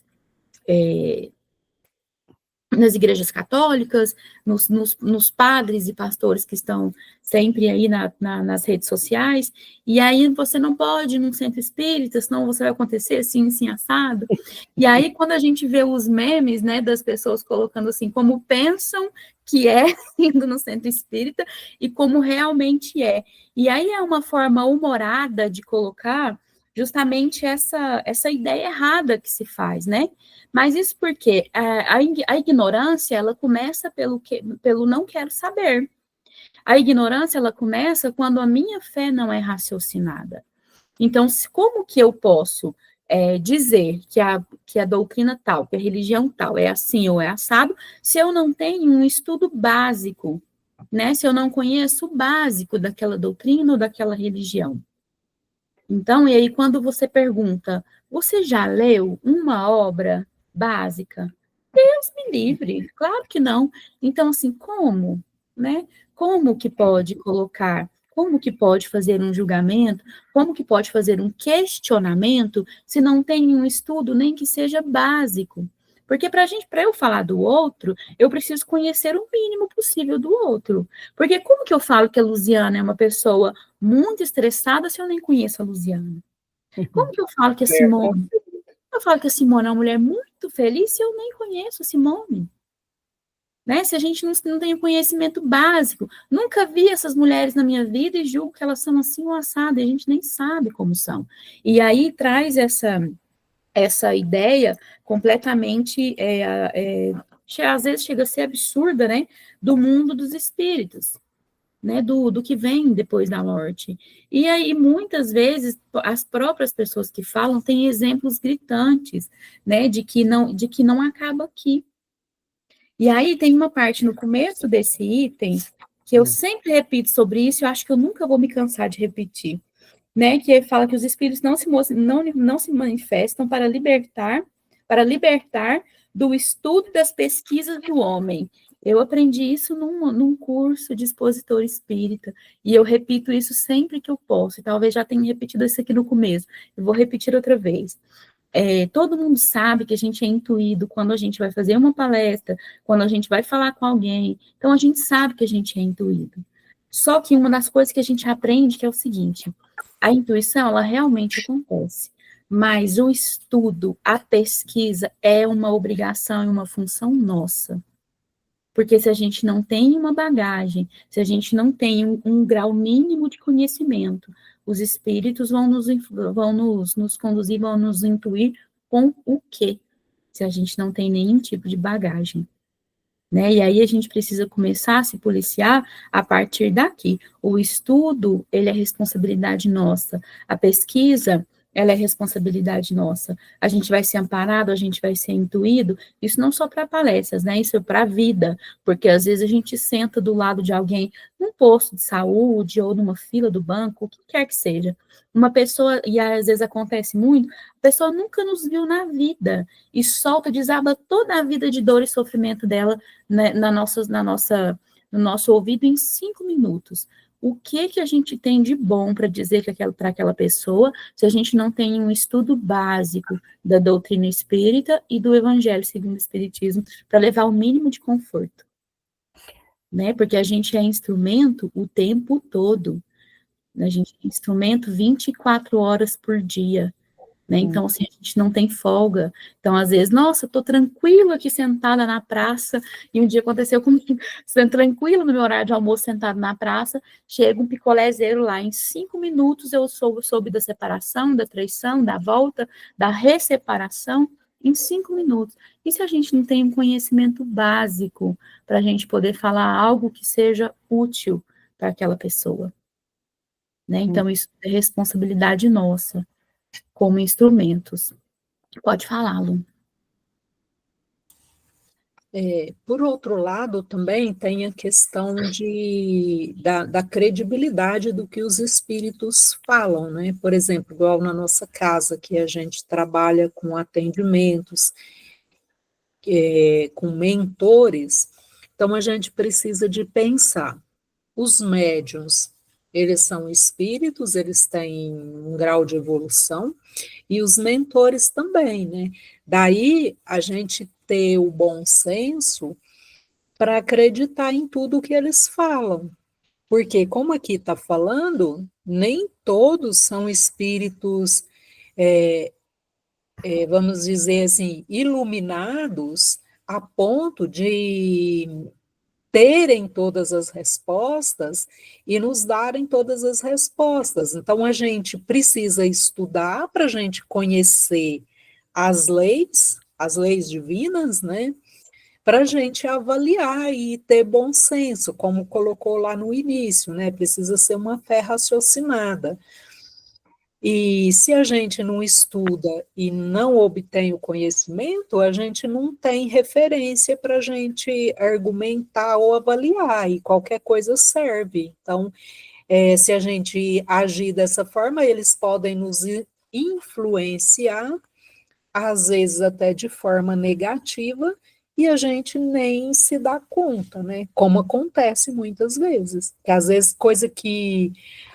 igrejas católicas, nos padres e pastores que estão sempre aí nas redes sociais, e aí você não pode ir num centro espírita, senão você vai acontecer assim, assim, assado. E aí, quando a gente vê os memes, né, das pessoas colocando assim, como pensam que é indo no centro espírita, e como realmente é. E aí é uma forma humorada de colocar justamente essa ideia errada que se faz, né? Mas isso porque a ignorância, ela começa pelo não quero saber. A ignorância, ela começa quando a minha fé não é raciocinada. Então, como que eu posso dizer que a doutrina tal, que a religião tal é assim ou é assado, se eu não tenho um estudo básico, né? Se eu não conheço o básico daquela doutrina ou daquela religião. Então, e aí quando você pergunta, você já leu uma obra básica? Deus me livre, claro que não. Então, assim, como, né? Como que pode colocar, como que pode fazer um julgamento, como que pode fazer um questionamento se não tem um estudo nem que seja básico? Porque para eu falar do outro, eu preciso conhecer o mínimo possível do outro. Porque como que eu falo que a Luziana é uma pessoa muito estressada se eu nem conheço a Luziana? Como que eu falo que a Simone... Eu falo que a Simone é uma mulher muito feliz se eu nem conheço a Simone. Né? Se a gente não tem o conhecimento básico, nunca vi essas mulheres na minha vida e julgo que elas são assim ou assado, e a gente nem sabe como são. E aí traz essa ideia completamente, às vezes chega a ser absurda, né, do mundo dos espíritos, né, do que vem depois da morte. E aí, muitas vezes, as próprias pessoas que falam têm exemplos gritantes, né, de que não acaba aqui. E aí tem uma parte no começo desse item que eu sempre repito sobre isso, eu acho que eu nunca vou me cansar de repetir, né? Que fala que os espíritos não se manifestam para libertar do estudo das pesquisas do homem. Eu aprendi isso num curso de expositor espírita, e eu repito isso sempre que eu posso, e talvez já tenha repetido isso aqui no começo, eu vou repetir outra vez. Todo mundo sabe que a gente é intuído quando a gente vai fazer uma palestra, quando a gente vai falar com alguém. Então, a gente sabe que a gente é intuído. Só que uma das coisas que a gente aprende que é o seguinte, a intuição, ela realmente acontece, mas o estudo, a pesquisa é uma obrigação e uma função nossa. Porque se a gente não tem uma bagagem, se a gente não tem um grau mínimo de conhecimento, os espíritos vão nos conduzir, vão nos intuir com o quê? Se a gente não tem nenhum tipo de bagagem. Né? E aí a gente precisa começar a se policiar a partir daqui. O estudo, ele é responsabilidade nossa. A pesquisa, ela é responsabilidade nossa. A gente vai ser amparado, a gente vai ser intuído, isso não só para palestras, né? Isso é para a vida, porque às vezes a gente senta do lado de alguém num posto de saúde ou numa fila do banco, o que quer que seja. Uma pessoa, e às vezes acontece muito, a pessoa nunca nos viu na vida e solta, desaba toda a vida de dor e sofrimento dela, né, no nosso ouvido em 5 minutos. O que a gente tem de bom para dizer para aquela pessoa se a gente não tem um estudo básico da doutrina espírita e do Evangelho segundo o Espiritismo para levar o mínimo de conforto? Né? Porque a gente é instrumento o tempo todo. A gente é instrumento 24 horas por dia. Né? Então, assim, a gente não tem folga. Então, às vezes, nossa, estou tranquila aqui sentada na praça, e um dia aconteceu comigo, sendo tranquila no meu horário de almoço, sentado na praça, chega um picolézeiro lá, em 5 minutos eu soube da separação, da traição, da volta, da resseparação, em 5 minutos. E se a gente não tem um conhecimento básico para a gente poder falar algo que seja útil para aquela pessoa? Né? Então, isso é responsabilidade nossa como instrumentos. Pode falar, Lu. Por outro lado, também tem a questão da credibilidade do que os espíritos falam, né? Por exemplo, igual na nossa casa, que a gente trabalha com atendimentos, com mentores, então a gente precisa de pensar. Os médiuns, eles são espíritos, eles têm um grau de evolução, e os mentores também, né? Daí a gente ter o bom senso para acreditar em tudo que eles falam. Porque, como aqui está falando, nem todos são espíritos, vamos dizer assim, iluminados a ponto de terem todas as respostas e nos darem todas as respostas. Então, a gente precisa estudar para a gente conhecer as leis divinas, né? Para a gente avaliar e ter bom senso, como colocou lá no início, né? Precisa ser uma fé raciocinada. E se a gente não estuda e não obtém o conhecimento, a gente não tem referência para a gente argumentar ou avaliar, e qualquer coisa serve. Então, se a gente agir dessa forma, eles podem nos influenciar, às vezes até de forma negativa, e a gente nem se dá conta, né? Como acontece muitas vezes. Que às vezes coisa que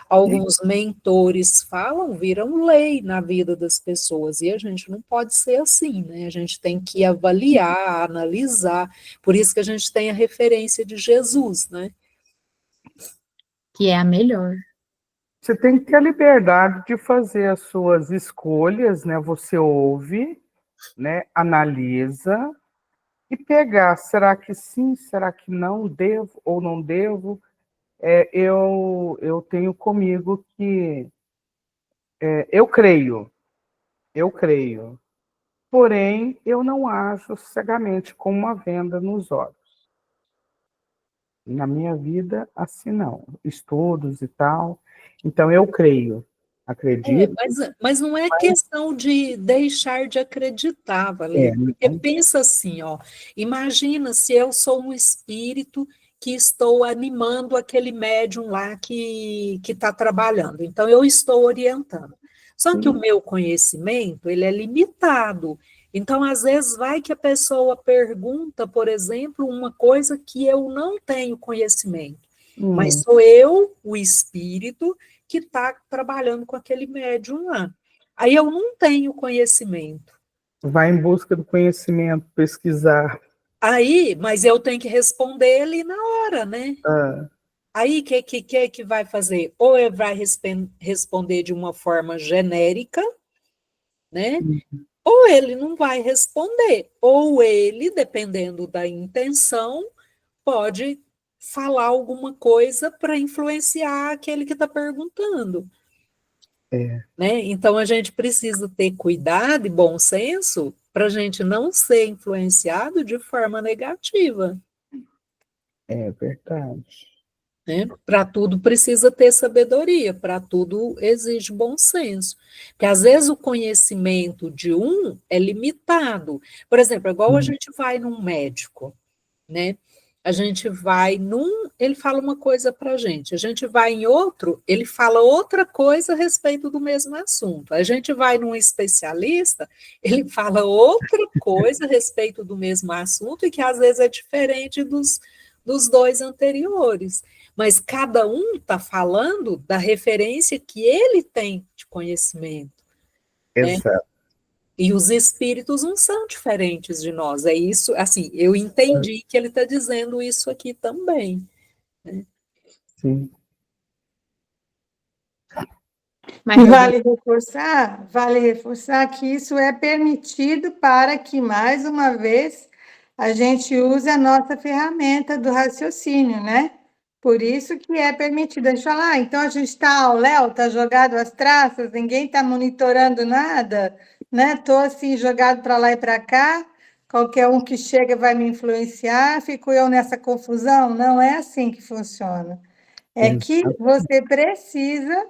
alguns mentores falam, viram lei na vida das pessoas, e a gente não pode ser assim, né? A gente tem que avaliar, analisar, por isso que a gente tem a referência de Jesus, né? Que é a melhor. Você tem que ter a liberdade de fazer as suas escolhas, né? Você ouve, né? Analisa e pegar. Será que sim? Será que não? Devo ou não devo? Eu tenho comigo que eu creio. Porém, eu não ajo cegamente com uma venda nos olhos. Na minha vida, assim não. Estudos e tal. Então, eu creio. Acredito. Mas não é questão de deixar de acreditar, Valéria, porque pensa assim, ó, imagina se eu sou um espírito que estou animando aquele médium lá que está trabalhando, então eu estou orientando. Só que o meu conhecimento, ele é limitado, então às vezes vai que a pessoa pergunta, por exemplo, uma coisa que eu não tenho conhecimento, mas sou eu, o espírito, que está trabalhando com aquele médium lá. Aí eu não tenho conhecimento. Vai em busca do conhecimento, pesquisar. Aí, mas eu tenho que responder ele na hora, né? Ah, Aí, o que vai fazer? Ou ele vai responder de uma forma genérica, né? Ou ele não vai responder. Ou ele, dependendo da intenção, pode falar alguma coisa para influenciar aquele que está perguntando. Né? Então, a gente precisa ter cuidado e bom senso para a gente não ser influenciado de forma negativa. é verdade. Né? Para tudo precisa ter sabedoria, para tudo exige bom senso. Porque às vezes o conhecimento de um é limitado. Por exemplo, igual a gente vai num médico, né? A gente vai num, ele fala uma coisa para a gente vai em outro, ele fala outra coisa a respeito do mesmo assunto. A gente vai num especialista, ele fala outra coisa a respeito do mesmo assunto e que às vezes é diferente dos dois anteriores. Mas cada um está falando da referência que ele tem de conhecimento. Né? Exato. E os espíritos não são diferentes de nós. É isso, assim, eu entendi que ele está dizendo isso aqui também. Né? Sim. E vale reforçar que isso é permitido para que, mais uma vez, a gente use a nossa ferramenta do raciocínio, né? Por isso que é permitido. A gente fala, então a gente está ao léu, está jogado às traças, ninguém está monitorando nada, né? Estou assim, jogado para lá e para cá, qualquer um que chega vai me influenciar, fico eu nessa confusão. Não é assim que funciona. É que você precisa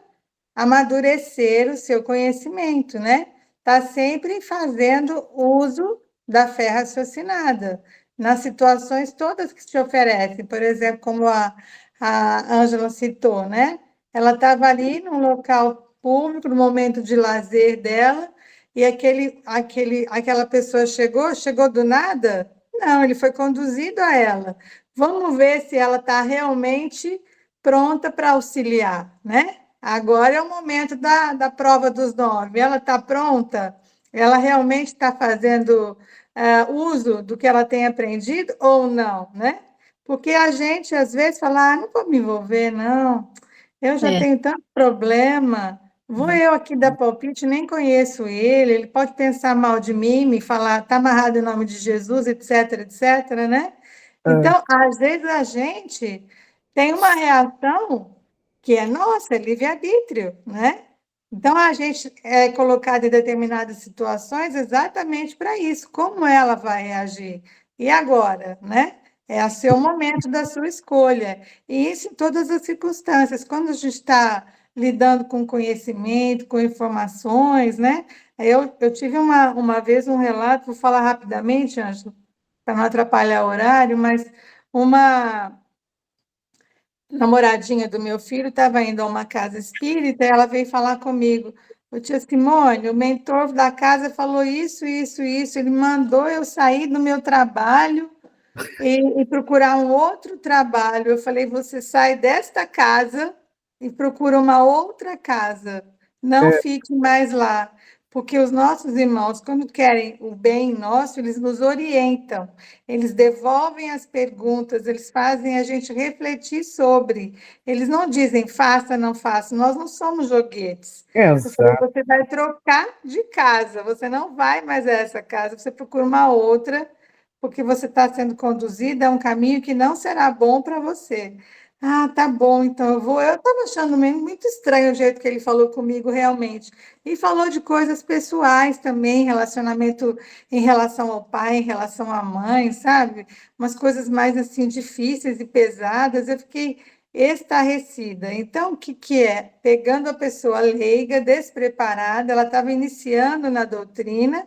amadurecer o seu conhecimento, né? Está sempre fazendo uso da fé raciocinada, nas situações todas que se oferecem, por exemplo, como a Ângela citou, né? Ela estava ali num local público, no momento de lazer dela, e aquela pessoa chegou do nada? Não, ele foi conduzido a ela. Vamos ver se ela está realmente pronta para auxiliar, né? Agora é o momento da prova dos 9. Ela está pronta? Ela realmente está fazendo uso do que ela tem aprendido ou não, né? Porque a gente, às vezes, fala, não vou me envolver, não. Eu já tenho tanto problema. Vou eu aqui dar palpite, nem conheço ele pode pensar mal de mim, me falar, está amarrado em nome de Jesus, etc, né? Então, às vezes, a gente tem uma reação que é nossa, é livre-arbítrio, né? Então, a gente é colocado em determinadas situações exatamente para isso, como ela vai reagir. E agora, né? É o seu momento da sua escolha. E isso em todas as circunstâncias. Quando a gente está lidando com conhecimento, com informações, né? Eu tive uma vez um relato, vou falar rapidamente, Ângela, para não atrapalhar o horário, mas uma namoradinha do meu filho estava indo a uma casa espírita e ela veio falar comigo. Eu tia Simone, o mentor da casa falou isso, isso, isso. Ele mandou eu sair do meu trabalho e procurar um outro trabalho. Eu falei, você sai desta casa e procura uma outra casa. Não fique mais lá, porque os nossos irmãos, quando querem o bem nosso, eles nos orientam, eles devolvem as perguntas, eles fazem a gente refletir sobre. Eles não dizem faça, não faça, nós não somos joguetes. Eu falei, Exato. você vai trocar de casa, você não vai mais a essa casa, você procura uma outra, porque você está sendo conduzida a um caminho que não será bom para você. Ah, tá bom, então eu vou. Eu estava achando mesmo muito estranho o jeito que ele falou comigo, realmente. E falou de coisas pessoais também, relacionamento em relação ao pai, em relação à mãe, sabe? Umas coisas mais assim difíceis e pesadas. Eu fiquei estarrecida. Então, o que que é? Pegando a pessoa leiga, despreparada, ela estava iniciando na doutrina.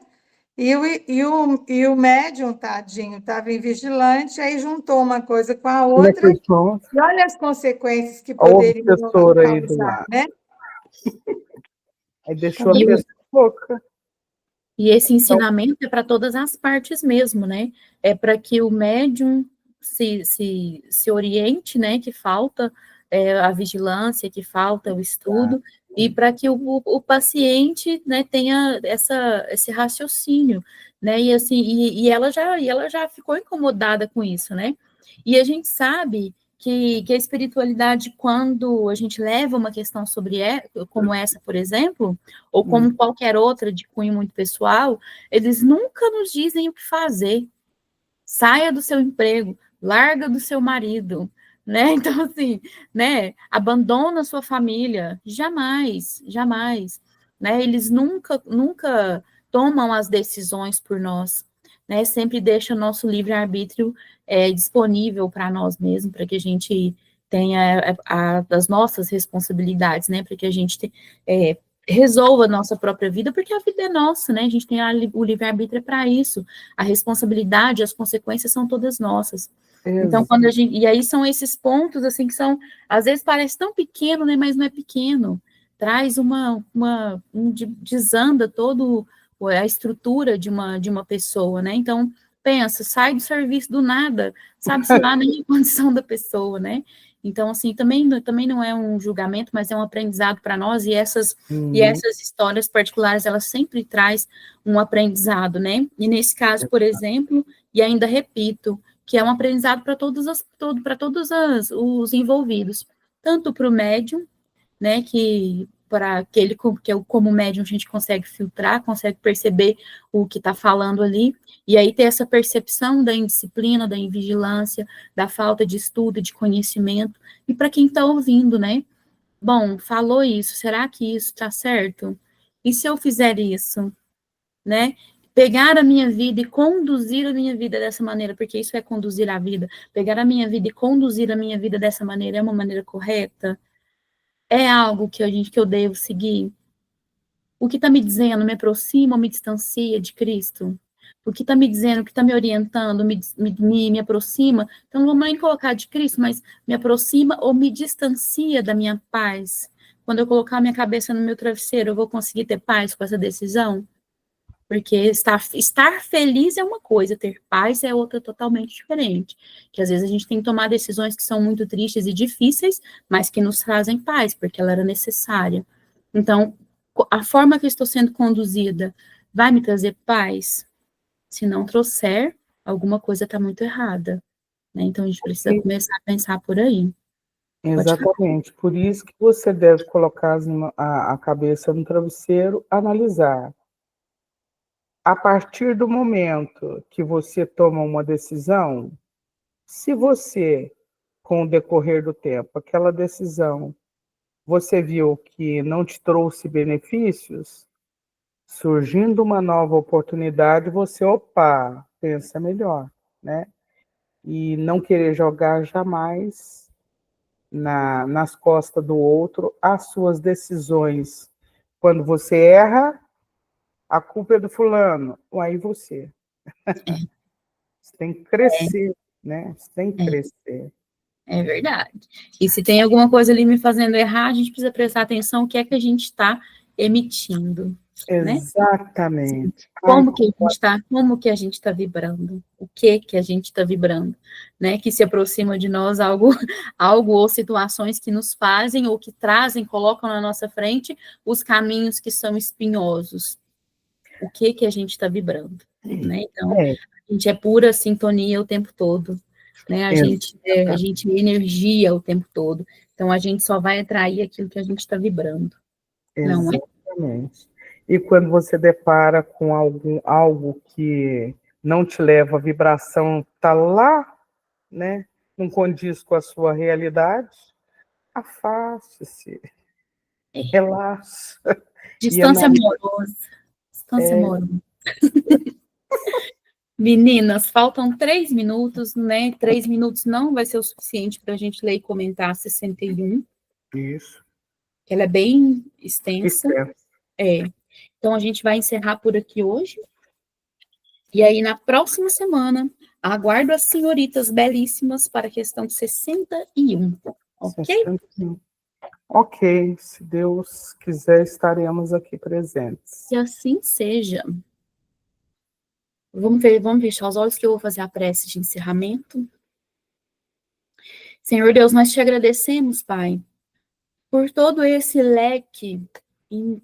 E o médium, tadinho, estava em vigilante, aí juntou uma coisa com a outra, e olha as consequências que A poderiam obsessora aí do causar, lado. né? Aí deixou a E, pessoa louca. e esse Então, ensinamento é para todas as partes mesmo, né? É para que o médium se oriente, né? Que falta a vigilância, que falta o estudo, e para que o paciente, né, tenha esse raciocínio, né? E assim, ela já ficou incomodada com isso, né? E a gente sabe que a espiritualidade, quando a gente leva uma questão como essa, por exemplo, ou como qualquer outra de cunho muito pessoal, eles nunca nos dizem o que fazer. Saia do seu emprego, larga do seu marido, né? Então, assim, né? Abandona a sua família. Jamais, jamais. Né? Eles nunca tomam as decisões por nós, né? Sempre deixa o nosso livre-arbítrio disponível para nós mesmos, para que a gente tenha as nossas responsabilidades, né? Para que a gente resolva a nossa própria vida, porque a vida é nossa, né? A gente tem o livre-arbítrio para isso. A responsabilidade, as consequências são todas nossas. Então, e aí são esses pontos, assim, que são, às vezes parece tão pequeno, né, mas não é pequeno. Traz desanda todo a estrutura de uma pessoa, né? Então, pensa, sai do serviço do nada, sabe-se lá nem a condição da pessoa, né? Então, assim, também não é um julgamento, mas é um aprendizado para nós, e essas histórias particulares, elas sempre traz um aprendizado, né? E nesse caso, por exemplo, e ainda repito, que é um aprendizado para todos os envolvidos, tanto para o médium, né, que para aquele que como médium a gente consegue filtrar, consegue perceber o que está falando ali, e aí ter essa percepção da indisciplina, da invigilância, da falta de estudo, de conhecimento, e para quem está ouvindo, né? Bom, falou isso, será que isso está certo? E se eu fizer isso, né? Pegar a minha vida e conduzir a minha vida dessa maneira, porque isso é conduzir a vida, pegar a minha vida e conduzir a minha vida dessa maneira é uma maneira correta? É algo que eu devo seguir? O que está me dizendo me aproxima ou me distancia de Cristo? O que está me dizendo, o que está me orientando, me aproxima? Então, não vou nem colocar de Cristo, mas me aproxima ou me distancia da minha paz? Quando eu colocar minha cabeça no meu travesseiro, eu vou conseguir ter paz com essa decisão? Porque estar feliz é uma coisa, ter paz é outra totalmente diferente. Que às vezes a gente tem que tomar decisões que são muito tristes e difíceis, mas que nos trazem paz, porque ela era necessária. Então, a forma que eu estou sendo conduzida vai me trazer paz? Se não trouxer, alguma coisa está muito errada, né? Então, a gente precisa começar a pensar por aí. exatamente. Por isso que você deve colocar a cabeça no travesseiro, analisar. A partir do momento que você toma uma decisão, se você, com o decorrer do tempo, aquela decisão, você viu que não te trouxe benefícios, surgindo uma nova oportunidade, você, pensa melhor, né? E não querer jogar jamais nas costas do outro as suas decisões. Quando você erra, a culpa é do fulano, ou aí você. Você tem que crescer, né? Você tem que crescer. É verdade. E se tem alguma coisa ali me fazendo errar, a gente precisa prestar atenção o que é que a gente está emitindo. né? Exatamente. Como que a gente está vibrando? O que a gente está vibrando? Né? Que se aproxima de nós algo ou situações que nos fazem ou que trazem, colocam na nossa frente os caminhos que são espinhosos. O que a gente está vibrando? Né? Então, É, a gente é pura sintonia o tempo todo. Né? A gente é energia o tempo todo. Então, a gente só vai atrair aquilo que a gente está vibrando. Não é? exatamente. E quando você depara com algo que não te leva, a vibração está lá, né? Não condiz com a sua realidade, afaste-se, relaxa. Distância amorosa. Distância amorosa. Meninas, faltam 3 minutos, né? 3 minutos não vai ser o suficiente para a gente ler e comentar a 61. Isso. Ela é bem extensa. Extenso. Então, a gente vai encerrar por aqui hoje. E aí, na próxima semana, aguardo as senhoritas belíssimas para a questão 61. Ok? 61. Ok, se Deus quiser, estaremos aqui presentes. Que assim seja. Vamos fechar os olhos que eu vou fazer a prece de encerramento. Senhor Deus, nós te agradecemos, Pai, por todo esse leque,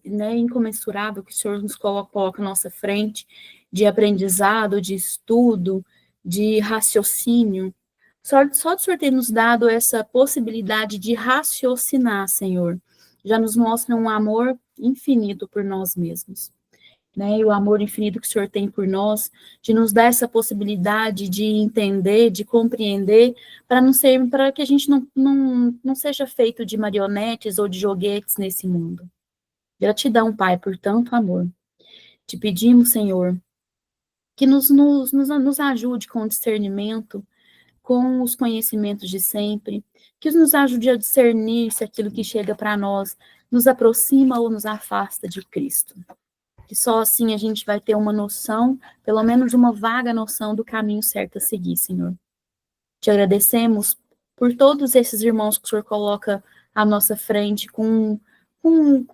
né, incomensurável que o Senhor nos coloca à nossa frente, de aprendizado, de estudo, de raciocínio. Só de o Senhor ter nos dado essa possibilidade de raciocinar, Senhor, já nos mostra um amor infinito por nós mesmos. Né, e o amor infinito que o Senhor tem por nós, de nos dar essa possibilidade de entender, de compreender, para que a gente não seja feito de marionetes ou de joguetes nesse mundo. Gratidão, Pai, por tanto amor. Te pedimos, Senhor, que nos ajude com o discernimento, com os conhecimentos de sempre, que nos ajude a discernir se aquilo que chega para nós nos aproxima ou nos afasta de Cristo. Que só assim a gente vai ter uma noção, pelo menos uma vaga noção do caminho certo a seguir, Senhor. Te agradecemos por todos esses irmãos que o Senhor coloca à nossa frente com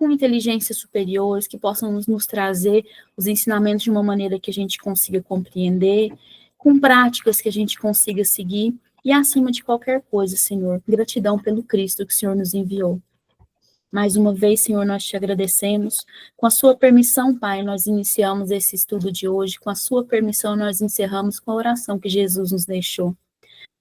inteligências superiores, que possam nos trazer os ensinamentos de uma maneira que a gente consiga compreender, com práticas que a gente consiga seguir, e acima de qualquer coisa, Senhor, gratidão pelo Cristo que o Senhor nos enviou. Mais uma vez, Senhor, nós te agradecemos. Com a sua permissão, Pai, nós iniciamos esse estudo de hoje. Com a sua permissão, nós encerramos com a oração que Jesus nos deixou.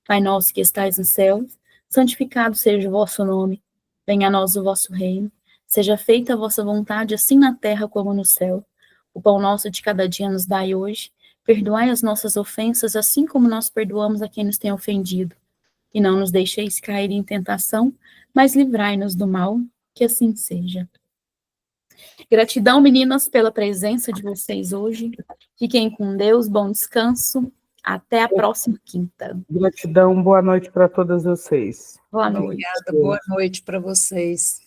Pai nosso que estais no céu, santificado seja o vosso nome. Venha a nós o vosso reino. Seja feita a vossa vontade, assim na terra como no céu. O pão nosso de cada dia nos dai hoje. Perdoai as nossas ofensas, assim como nós perdoamos a quem nos tem ofendido. E não nos deixeis cair em tentação, mas livrai-nos do mal. Que assim seja. Gratidão, meninas, pela presença de vocês hoje. Fiquem com Deus, bom descanso. Até a próxima quinta. Gratidão, boa noite para todas vocês. Boa noite. Obrigada, boa noite para vocês.